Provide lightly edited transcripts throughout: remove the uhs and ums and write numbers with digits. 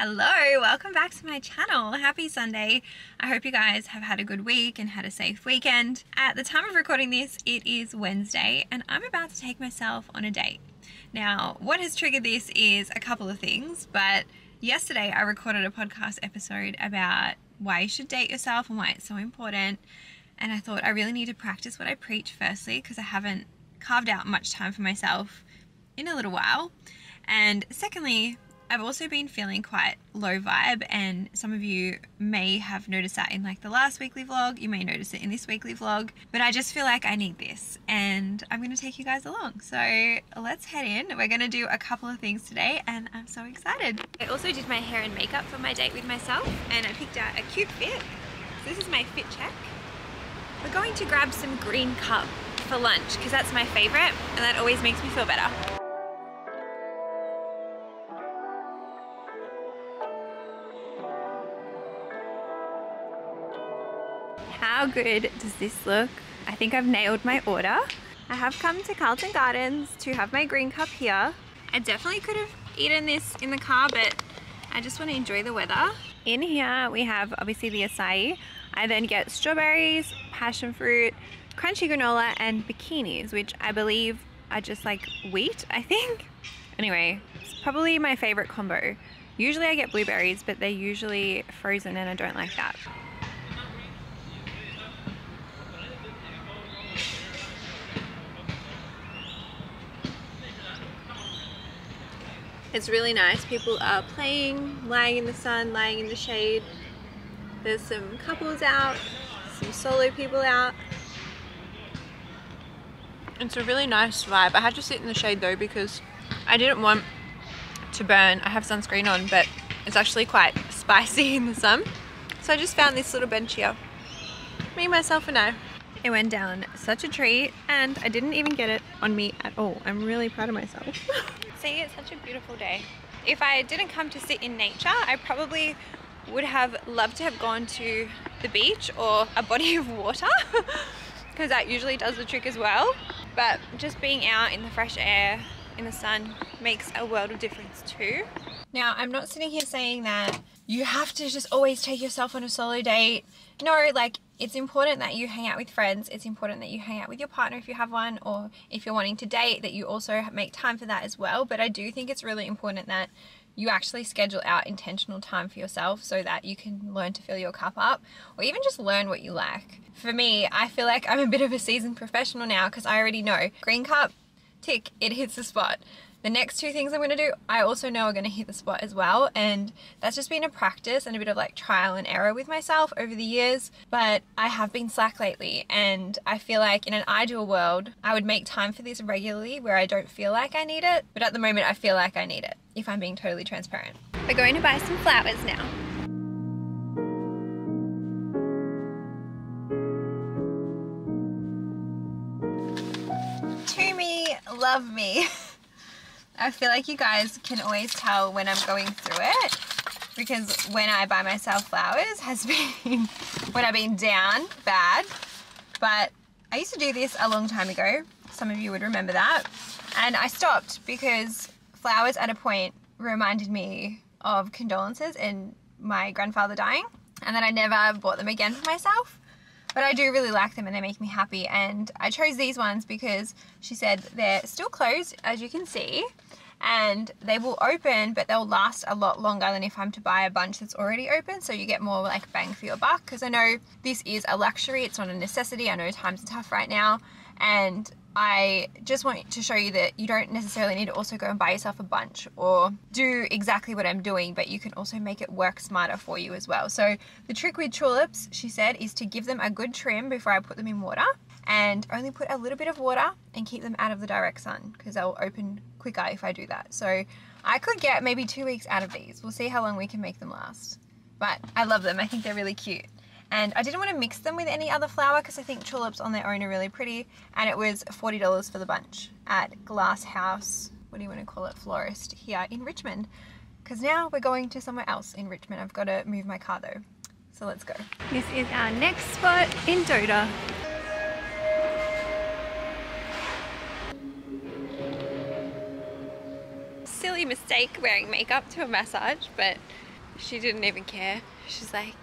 Hello, welcome back to my channel. Happy Sunday. I hope you guys have had a good week and had a safe weekend. At the time of recording this, it is Wednesday and I'm about to take myself on a date. Now, what has triggered this is a couple of things, but yesterday I recorded a podcast episode about why you should date yourself and why it's so important. And I thought I really need to practice what I preach firstly, because I haven't carved out much time for myself in a little while. And secondly, I've also been feeling quite low vibe, and some of you may have noticed that in like the last weekly vlog. You may notice it in this weekly vlog, but I just feel like I need this and I'm going to take you guys along. So let's head in. We're going to do a couple of things today and I'm so excited. I also did my hair and makeup for my date with myself and I picked out a cute fit. So this is my fit check. We're going to grab some green cup for lunch because that's my favorite and that always makes me feel better. How good does this look? I think I've nailed my order. I have come to Carlton Gardens to have my green cup here. I definitely could have eaten this in the car, but I just want to enjoy the weather. In here we have obviously the acai. I then get strawberries, passion fruit, crunchy granola and bikinis, which I believe are just like wheat, I think. Anyway, it's probably my favorite combo. Usually I get blueberries, but they're usually frozen and I don't like that. It's really nice. People are playing, lying in the sun, lying in the shade. There's some couples out, some solo people out. It's a really nice vibe. I had to sit in the shade though because I didn't want to burn. I have sunscreen on, but it's actually quite spicy in the sun. So I just found this little bench here. Me, myself and I. It went down such a treat and I didn't even get it on me at all. I'm really proud of myself. See, it's such a beautiful day. If I didn't come to sit in nature, I probably would have loved to have gone to the beach or a body of water because that usually does the trick as well. But just being out in the fresh air, in the sun, makes a world of difference too. Now, I'm not sitting here saying that you have to just always take yourself on a solo date. No, like, it's important that you hang out with friends. It's important that you hang out with your partner if you have one, or if you're wanting to date, that you also make time for that as well. But I do think it's really important that you actually schedule out intentional time for yourself so that you can learn to fill your cup up, or even just learn what you like. For me, I feel like I'm a bit of a seasoned professional now because I already know green cup, tick, it hits the spot. The next two things I'm going to do, I also know are going to hit the spot as well, and that's just been a practice and a bit of like trial and error with myself over the years, but I have been slack lately and I feel like in an ideal world I would make time for this regularly where I don't feel like I need it, but at the moment I feel like I need it, if I'm being totally transparent. We're going to buy some flowers now. To me, love me. I feel like you guys can always tell when I'm going through it, because when I buy myself flowers has been when I've been down bad. But I used to do this a long time ago. Some of you would remember that. And I stopped because flowers at a point reminded me of condolences and my grandfather dying, and then I never bought them again for myself. But I do really like them and they make me happy, and I chose these ones because she said they're still closed, as you can see, and they will open, but they'll last a lot longer than if I'm to buy a bunch that's already open, so you get more like bang for your buck, because I know this is a luxury, it's not a necessity. I know times are tough right now, and I just want to show you that you don't necessarily need to also go and buy yourself a bunch or do exactly what I'm doing, but you can also make it work smarter for you as well. So the trick with tulips, she said, is to give them a good trim before I put them in water, and only put a little bit of water and keep them out of the direct sun because they'll open quicker if I do that. So I could get maybe 2 weeks out of these. We'll see how long we can make them last. But I love them. I think they're really cute. And I didn't want to mix them with any other flower because I think tulips on their own are really pretty. And it was $40 for the bunch at Glass House, what do you want to call it, florist here in Richmond. Because now we're going to somewhere else in Richmond. I've got to move my car though. So let's go. This is our next spot in Doda. Silly mistake wearing makeup to a massage, but she didn't even care. She's like,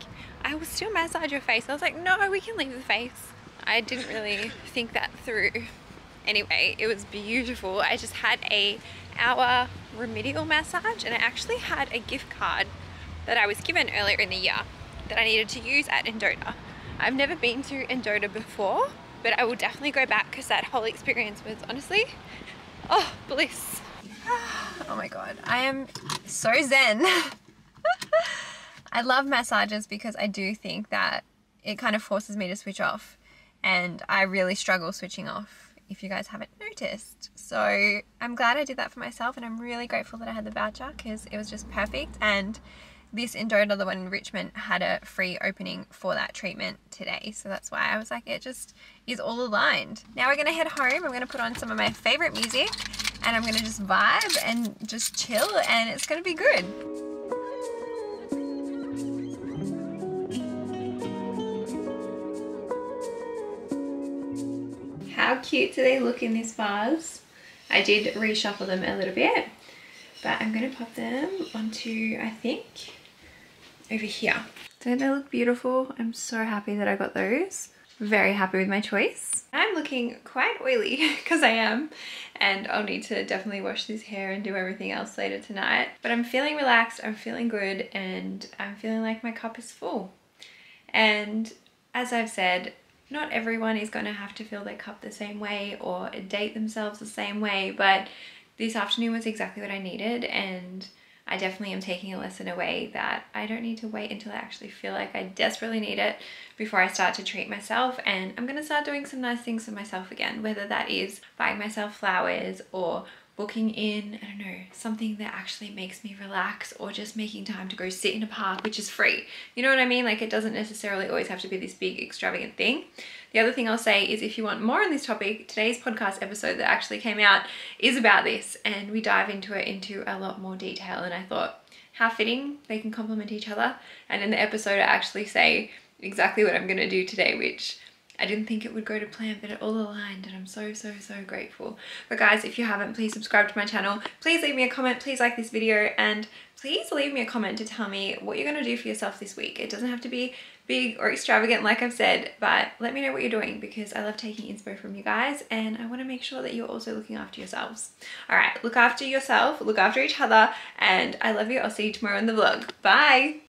I will still massage your face. I was like, no, we can leave the face. I didn't really think that through. Anyway, it was beautiful. I just had a hour remedial massage, and I actually had a gift card that I was given earlier in the year that I needed to use at Endota. I've never been to Endota before, but I will definitely go back because that whole experience was honestly, oh, bliss. Oh my God, I am so zen. I love massages because I do think that it kind of forces me to switch off, and I really struggle switching off, if you guys haven't noticed. So I'm glad I did that for myself, and I'm really grateful that I had the voucher because it was just perfect. And this Endota, the one in Richmond, had a free opening for that treatment today. So that's why I was like, it just is all aligned. Now we're going to head home. I'm going to put on some of my favorite music, and I'm going to just vibe and just chill, and it's going to be good. How cute do they look in this vase? I did reshuffle them a little bit, but I'm going to pop them onto, I think, over here. Don't they look beautiful? I'm so happy that I got those. Very happy with my choice. I'm looking quite oily because I am, and I'll need to definitely wash this hair and do everything else later tonight. But I'm feeling relaxed, I'm feeling good, and I'm feeling like my cup is full. And as I've said, not everyone is going to have to fill their cup the same way or date themselves the same way, but this afternoon was exactly what I needed, and I definitely am taking a lesson away that I don't need to wait until I actually feel like I desperately need it before I start to treat myself. And I'm going to start doing some nice things for myself again, whether that is buying myself flowers or booking in, I don't know, something that actually makes me relax, or just making time to go sit in a park, which is free. You know what I mean? Like, it doesn't necessarily always have to be this big extravagant thing. The other thing I'll say is, if you want more on this topic, today's podcast episode that actually came out is about this, and we dive into it into a lot more detail. And I thought, how fitting, they can complement each other. And in the episode I actually say exactly what I'm going to do today, which I didn't think it would go to plan, but it all aligned, and I'm so grateful. But guys, if you haven't, please subscribe to my channel. Please leave me a comment, please like this video, and please leave me a comment to tell me what you're going to do for yourself this week. It doesn't have to be big or extravagant like I've said, but let me know what you're doing, because I love taking inspo from you guys, and I want to make sure that you're also looking after yourselves. All right, look after yourself, look after each other, and I love you. I'll see you tomorrow in the vlog. Bye.